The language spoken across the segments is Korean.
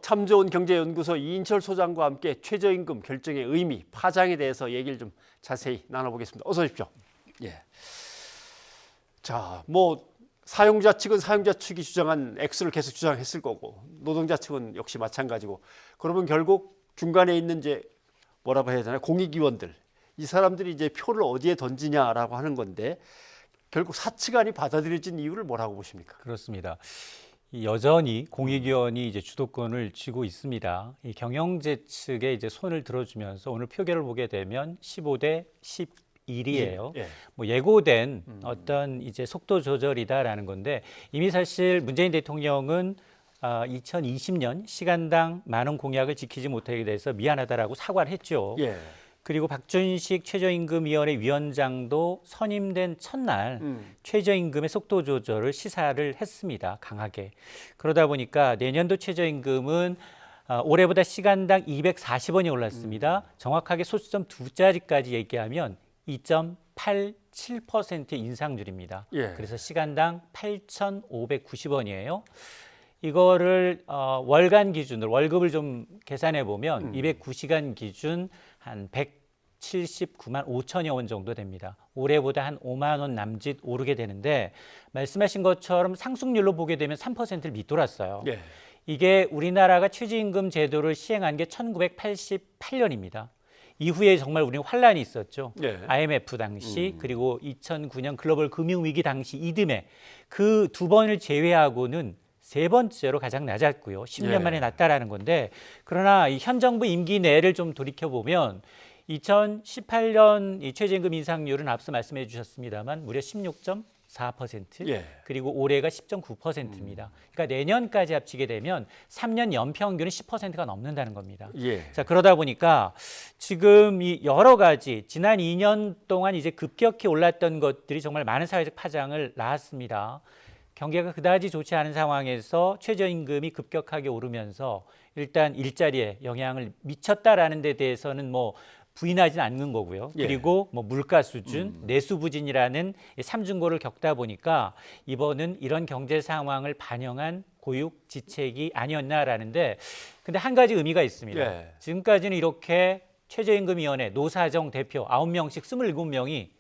참 좋은 경제연구소 이인철 소장과 함께 최저임금 결정의 의미, 파장에 대해서 얘기를 좀 자세히 나눠보겠습니다. 어서 오십시오. 예. 자, 사용자 측은 사용자 측이 주장한 액수를 계속 주장했을 거고 노동자 측은 역시 마찬가지고 그러면 결국 중간에 있는 이제 뭐라고 해야 되나 공익위원들 이 사람들이 이제 표를 어디에 던지냐라고 하는 건데 결국 사측안이 받아들여진 이유를 뭐라고 보십니까? 그렇습니다. 여전히 공익위원이 이제 주도권을 쥐고 있습니다. 이 경영제 측에 이제 손을 들어주면서 오늘 표결을 보게 되면 15대 11이에요. 예. 예고된 어떤 이제 속도 조절이다라는 건데 이미 사실 문재인 대통령은 2020년 시간당 10,000원 공약을 지키지 못하게 돼서 미안하다라고 사과를 했죠. 예. 그리고 박준식 최저임금위원회 위원장도 선임된 첫날 최저임금의 속도 조절을 시사를 했습니다. 강하게. 그러다 보니까 내년도 최저임금은 올해보다 시간당 240원이 올랐습니다. 정확하게 소수점 두 자리까지 얘기하면 2.87% 인상률입니다. 예. 그래서 시간당 8,590원이에요. 이거를 월간 기준으로 월급을 좀 계산해 보면 209시간 기준 한 179만 5천여 원 정도 됩니다. 올해보다 한 5만 원 남짓 오르게 되는데 말씀하신 것처럼 상승률로 보게 되면 3%를 밑돌았어요. 예. 이게 우리나라가 최저임금 제도를 시행한 게 1988년입니다. 이후에 정말 우리는 환란이 있었죠. 예. IMF 당시 그리고 2009년 글로벌 금융위기 당시 이듬해 그 두 번을 제외하고는 세 번째로 가장 낮았고요. 10년 만에 낮다라는 건데 그러나 이 현 정부 임기 내를 좀 돌이켜보면 2018년 이 최저임금 인상률은 앞서 말씀해 주셨습니다만 무려 16.4% 예. 그리고 올해가 10.9%입니다. 그러니까 내년까지 합치게 되면 3년 연평균은 10%가 넘는다는 겁니다. 예. 자, 그러다 보니까 지금 이 여러 가지 지난 2년 동안 이제 급격히 올랐던 것들이 정말 많은 사회적 파장을 낳았습니다. 경기가 그다지 좋지 않은 상황에서 최저임금이 급격하게 오르면서 일단 일자리에 영향을 미쳤다라는 데 대해서는 부인하지는 않는 거고요. 예. 그리고 물가 수준, 내수 부진이라는 삼중고를 겪다 보니까 이번은 이런 경제 상황을 반영한 고육 지책이 아니었나라는데 근데 한 가지 의미가 있습니다. 예. 지금까지는 이렇게 최저임금위원회 노사정 대표 9명씩 27명이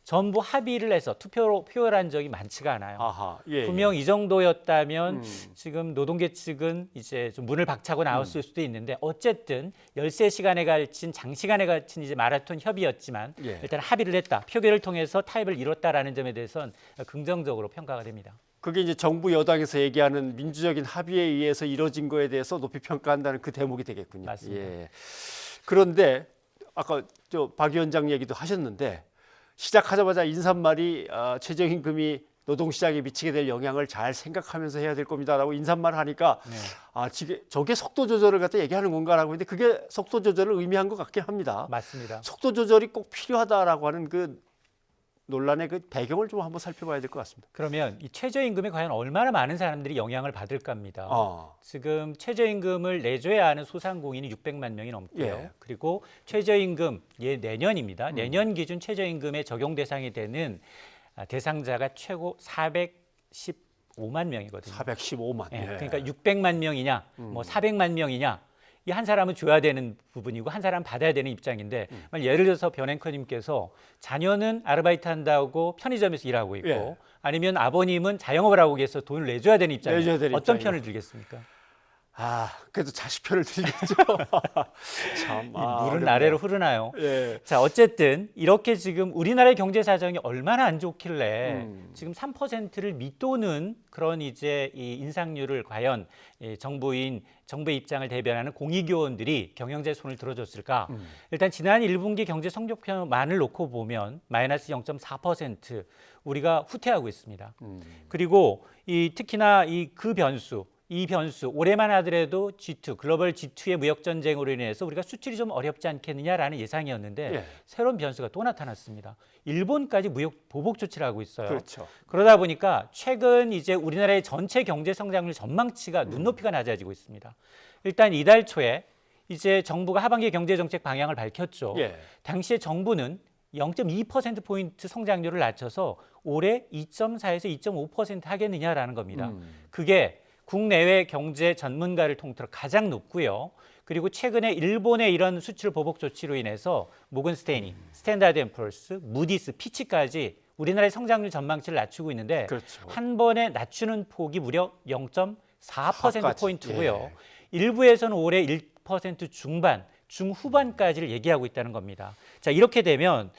전부 합의를 해서 투표로 표결한 적이 많지가 않아요. 아하. 예. 분명 이 정도였다면 지금 노동계 측은 이제 좀 문을 박차고 나왔을 수도 있는데 어쨌든 13시간에 걸친 장시간에 걸친 이제 마라톤 협의였지만 예. 일단 합의를 했다. 표결을 통해서 타협을 이뤘다라는 점에 대해서는 긍정적으로 평가가 됩니다. 그게 이제 정부 여당에서 얘기하는 민주적인 합의에 의해서 이루어진 거에 대해서 높이 평가한다는 그 대목이 되겠군요. 맞습니다. 예. 그런데 아까 박 위원장 얘기도 하셨는데 시작하자마자 인사말이 최저임금이 노동시장에 미치게 될 영향을 잘 생각하면서 해야 될 겁니다라고 인사말을 하니까 저게 속도 조절을 갖다 얘기하는 건가라고 했는데 그게 속도 조절을 의미한 것 같긴 합니다. 맞습니다. 속도 조절이 꼭 필요하다라고 하는 그 논란의 그 배경을 좀 한번 살펴봐야 될 것 같습니다. 그러면 이 최저임금에 과연 얼마나 많은 사람들이 영향을 받을까입니다. 지금 최저임금을 내줘야 하는 소상공인이 600만 명이 넘고요. 예. 그리고 최저임금 내년입니다. 내년 기준 최저임금의 적용 대상이 되는 대상자가 최고 415만 명이거든요. 415만. 예. 예. 그러니까 600만 명이냐, 400만 명이냐. 이 한 사람은 줘야 되는 부분이고 한 사람은 받아야 되는 입장인데 예를 들어서 변 앵커님께서 자녀는 아르바이트 한다고 편의점에서 일하고 있고 예. 아니면 아버님은 자영업을 하고 계셔서 돈을 내줘야 되는 입장이에요. 내줘야 되는 어떤 입장이요. 편을 들겠습니까? 그래도 자식 편을 들겠죠. 참, 물은 어렵네요. 아래로 흐르나요? 예. 자, 어쨌든 이렇게 지금 우리나라의 경제 사정이 얼마나 안 좋길래 지금 3%를 밑도는 그런 이제 이 인상률을 과연 이 정부의 입장을 대변하는 공익위원들이 경영자의 손을 들어줬을까? 일단 지난 1분기 경제 성적표만을 놓고 보면 마이너스 0.4% 우리가 후퇴하고 있습니다. 그리고 특히나 이 변수 올해만 하더라도 G2 글로벌 G2의 무역 전쟁으로 인해서 우리가 수출이 좀 어렵지 않겠느냐라는 예상이었는데 예. 새로운 변수가 또 나타났습니다. 일본까지 무역 보복 조치를 하고 있어요. 그렇죠. 그러다 보니까 최근 이제 우리나라의 전체 경제 성장률 전망치가 눈높이가 낮아지고 있습니다. 일단 이달 초에 이제 정부가 하반기 경제 정책 방향을 밝혔죠. 예. 당시에 정부는 0.2%포인트 성장률을 낮춰서 올해 2.4에서 2.5% 하겠느냐라는 겁니다. 그게 국내외 경제 전문가를 통틀어 가장 높고요. 그리고 최근에 일본의 이런 수출 보복 조치로 인해서 모건스테이니, 스탠다드 앤 푸어스, 무디스, 피치까지 우리나라의 성장률 전망치를 낮추고 있는데 그렇죠. 한 번에 낮추는 폭이 무려 0.4%포인트고요. 예. 일부에서는 올해 1% 중반, 중후반까지를 얘기하고 있다는 겁니다. 자, 이렇게 되면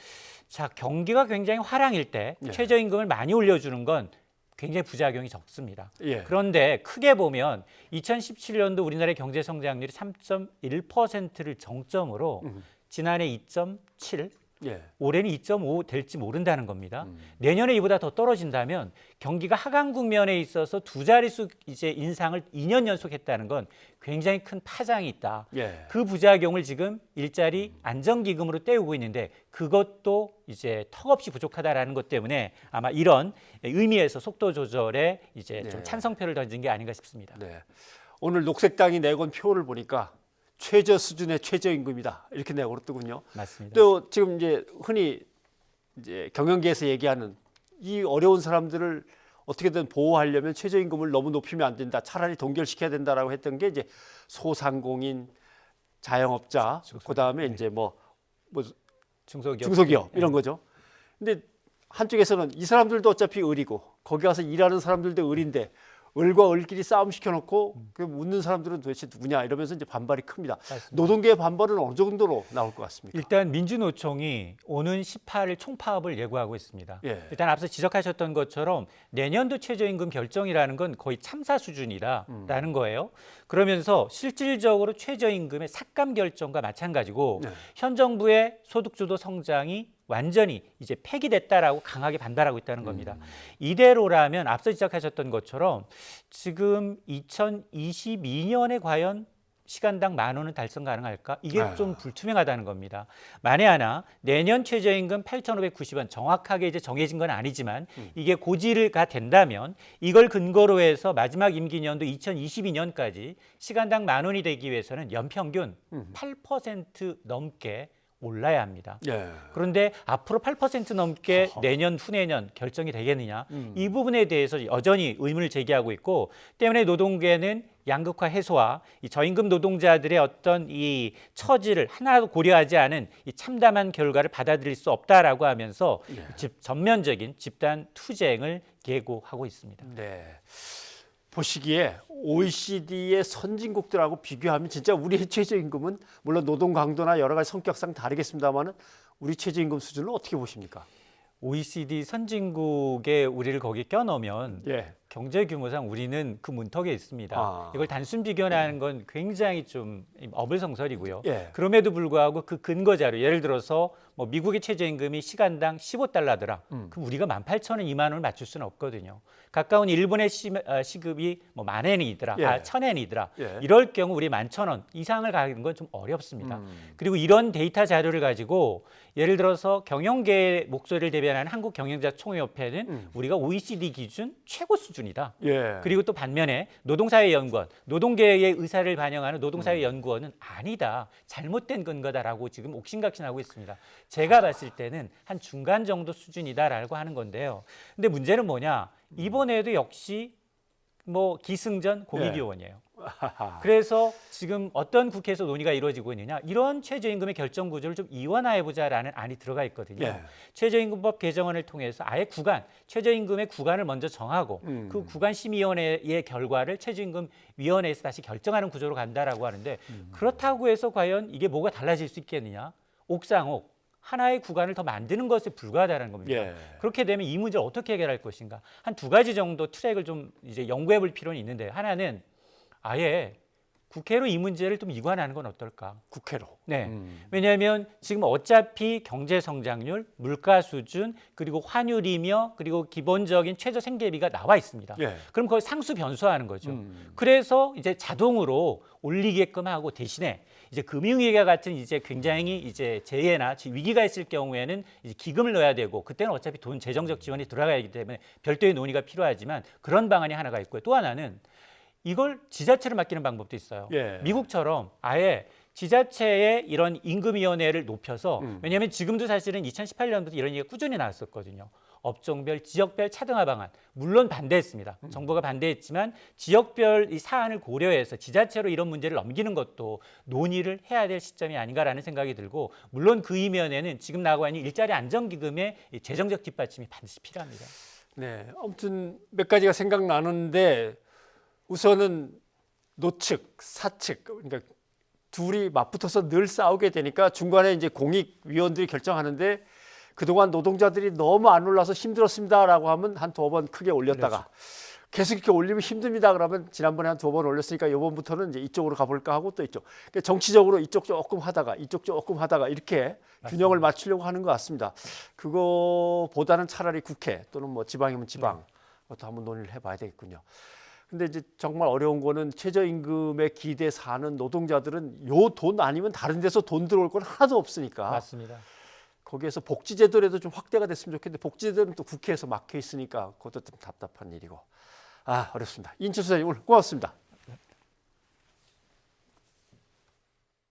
자, 경기가 굉장히 화랑일 때 예. 최저임금을 많이 올려주는 건 굉장히 부작용이 적습니다. 예. 그런데 크게 보면 2017년도 우리나라의 경제 성장률이 3.1%를 정점으로 지난해 2.7, 예. 올해는 2.5 될지 모른다는 겁니다. 내년에 이보다 더 떨어진다면 경기가 하강 국면에 있어서 두 자릿수 이제 인상을 2년 연속했다는 건 굉장히 큰 파장이 있다. 예. 그 부작용을 지금 일자리 안정기금으로 때우고 있는데 그것도 이제 턱없이 부족하다라는 것 때문에 아마 이런 의미에서 속도 조절에 이제 좀 네. 찬성표를 던진 게 아닌가 싶습니다. 네. 오늘 녹색당이 내건 표를 보니까 최저 수준의 최저임금이다 이렇게 내고 그랬더군요. 맞습니다. 또 지금 이제 흔히 이제 경영계에서 얘기하는 이 어려운 사람들을 어떻게든 보호하려면 최저임금을 너무 높이면 안 된다. 차라리 동결시켜야 된다라고 했던 게 이제 소상공인, 자영업자, 그다음에 이제 뭐 중소기업 이런 거죠. 근데 한쪽에서는 이 사람들도 어차피 을이고 거기 가서 일하는 사람들도 을인데 을과 을끼리 싸움 시켜놓고 그 묻는 사람들은 도대체 누구냐 이러면서 이제 반발이 큽니다. 맞습니다. 노동계의 반발은 어느 정도로 나올 것 같습니까? 일단 민주노총이 오는 18일 총파업을 예고하고 있습니다. 예. 일단 앞서 지적하셨던 것처럼 내년도 최저임금 결정이라는 건 거의 참사 수준이다라는 거예요. 그러면서 실질적으로 최저임금의 삭감 결정과 마찬가지고 네. 현 정부의 소득주도 성장이 완전히 이제 폐기됐다라고 강하게 반발하고 있다는 겁니다. 이대로라면 앞서 지적하셨던 것처럼 지금 2022년에 과연 시간당 10,000원은 달성 가능할까? 이게 좀 불투명하다는 겁니다. 만에 하나 내년 최저임금 8,590원 정확하게 이제 정해진 건 아니지만 이게 고지가 된다면 이걸 근거로 해서 마지막 임기년도 2022년까지 시간당 10,000원이 되기 위해서는 연평균 8% 넘게 올라야 합니다. 예. 그런데 앞으로 8% 넘게 내년, 후내년 결정이 되겠느냐? 이 부분에 대해서 여전히 의문을 제기하고 있고 때문에 노동계는 양극화 해소와 이 저임금 노동자들의 어떤 이 처지를 하나도 고려하지 않은 이 참담한 결과를 받아들일 수 없다라고 하면서 전면적인 집단 투쟁을 예고하고 있습니다. 네. 보시기에 OECD의 선진국들하고 비교하면 진짜 우리의 최저임금은 물론 노동 강도나 여러 가지 성격상 다르겠습니다만은 우리 최저임금 수준을 어떻게 보십니까? OECD 선진국에 우리를 거기 껴넣으면 예. 경제 규모상 우리는 그 문턱에 있습니다. 아. 이걸 단순 비교하는 건 굉장히 좀 어불성설이고요. 예. 그럼에도 불구하고 그 근거 자료, 예를 들어서 뭐 미국의 최저임금이 시간당 15달러더라. 그럼 우리가 18,000원, 2만 원을 맞출 수는 없거든요. 가까운 일본의 시급이 뭐 10,000엔이더라, 예. 1,000엔이더라. 예. 이럴 경우 우리 11,000원 이상을 가는 건 좀 어렵습니다. 그리고 이런 데이터 자료를 가지고 예를 들어서 경영계의 목소리를 대변하는 한국경영자총회협회는 우리가 OECD 기준 최고 수준이다. 예. 그리고 또 반면에 노동사회연구원, 노동계의 의사를 반영하는 노동사회연구원은 아니다. 잘못된 근거다라고 지금 옥신각신하고 있습니다. 제가 봤을 때는 한 중간 정도 수준이다라고 하는 건데요. 근데 문제는 뭐냐? 이번에도 역시 뭐 기승전 공익위원이에요. 그래서 지금 어떤 국회에서 논의가 이루어지고 있느냐, 이런 최저임금의 결정 구조를 좀 이원화해보자라는 안이 들어가 있거든요. 예. 최저임금법 개정안을 통해서 아예 최저임금의 구간을 먼저 정하고 그 구간 심의위원회의 결과를 최저임금위원회에서 다시 결정하는 구조로 간다라고 하는데 그렇다고 해서 과연 이게 뭐가 달라질 수 있겠느냐? 옥상옥. 하나의 구간을 더 만드는 것에 불과하다는 겁니다. 예. 그렇게 되면 이 문제를 어떻게 해결할 것인가? 한 두 가지 정도 트랙을 좀 이제 연구해볼 필요는 있는데 하나는 아예 국회로 이 문제를 좀 이관하는 건 어떨까? 국회로. 네. 왜냐하면 지금 어차피 경제 성장률, 물가 수준, 그리고 환율이며 그리고 기본적인 최저 생계비가 나와 있습니다. 예. 그럼 그걸 상수 변수하는 거죠. 그래서 이제 자동으로 올리게끔 하고 대신에 이제 금융위기와 같은 이제 굉장히 이제 재해나 위기가 있을 경우에는 이제 기금을 넣어야 되고 그때는 어차피 돈 재정적 지원이 들어가야 하기 때문에 별도의 논의가 필요하지만 그런 방안이 하나가 있고요. 또 하나는 이걸 지자체를 맡기는 방법도 있어요. 예. 미국처럼 아예 지자체의 이런 임금위원회를 높여서 왜냐하면 지금도 사실은 2018년부터 이런 얘기가 꾸준히 나왔었거든요. 업종별, 지역별 차등화 방안 물론 반대했습니다. 정부가 반대했지만 지역별 이 사안을 고려해서 지자체로 이런 문제를 넘기는 것도 논의를 해야 될 시점이 아닌가라는 생각이 들고 물론 그 이면에는 지금 나오고 있는 일자리 안정기금의 이 재정적 뒷받침이 반드시 필요합니다. 네, 아무튼 몇 가지가 생각나는데 우선은 노측, 사측 그러니까 둘이 맞붙어서 늘 싸우게 되니까 중간에 이제 공익위원들이 결정하는데 그동안 노동자들이 너무 안 올라서 힘들었습니다라고 하면 한 두 번 크게 올렸다가 계속 이렇게 올리면 힘듭니다. 그러면 지난번에 한 두 번 올렸으니까 이번부터는 이제 이쪽으로 가볼까 하고 또 이쪽. 그러니까 정치적으로 이쪽 조금 하다가 이쪽 조금 하다가 이렇게 맞습니다. 균형을 맞추려고 하는 것 같습니다. 그거보다는 차라리 국회 또는 뭐 지방이면 지방 그것도 한번 논의를 해봐야 되겠군요. 근데 이제 정말 어려운 거는 최저임금에 기대 사는 노동자들은 요 돈 아니면 다른 데서 돈 들어올 건 하나도 없으니까. 맞습니다. 거기에서 복지제도라도 좀 확대가 됐으면 좋겠는데 복지제도는 또 국회에서 막혀 있으니까 그것도 좀 답답한 일이고. 아, 어렵습니다. 인철 소장님 오늘 고맙습니다.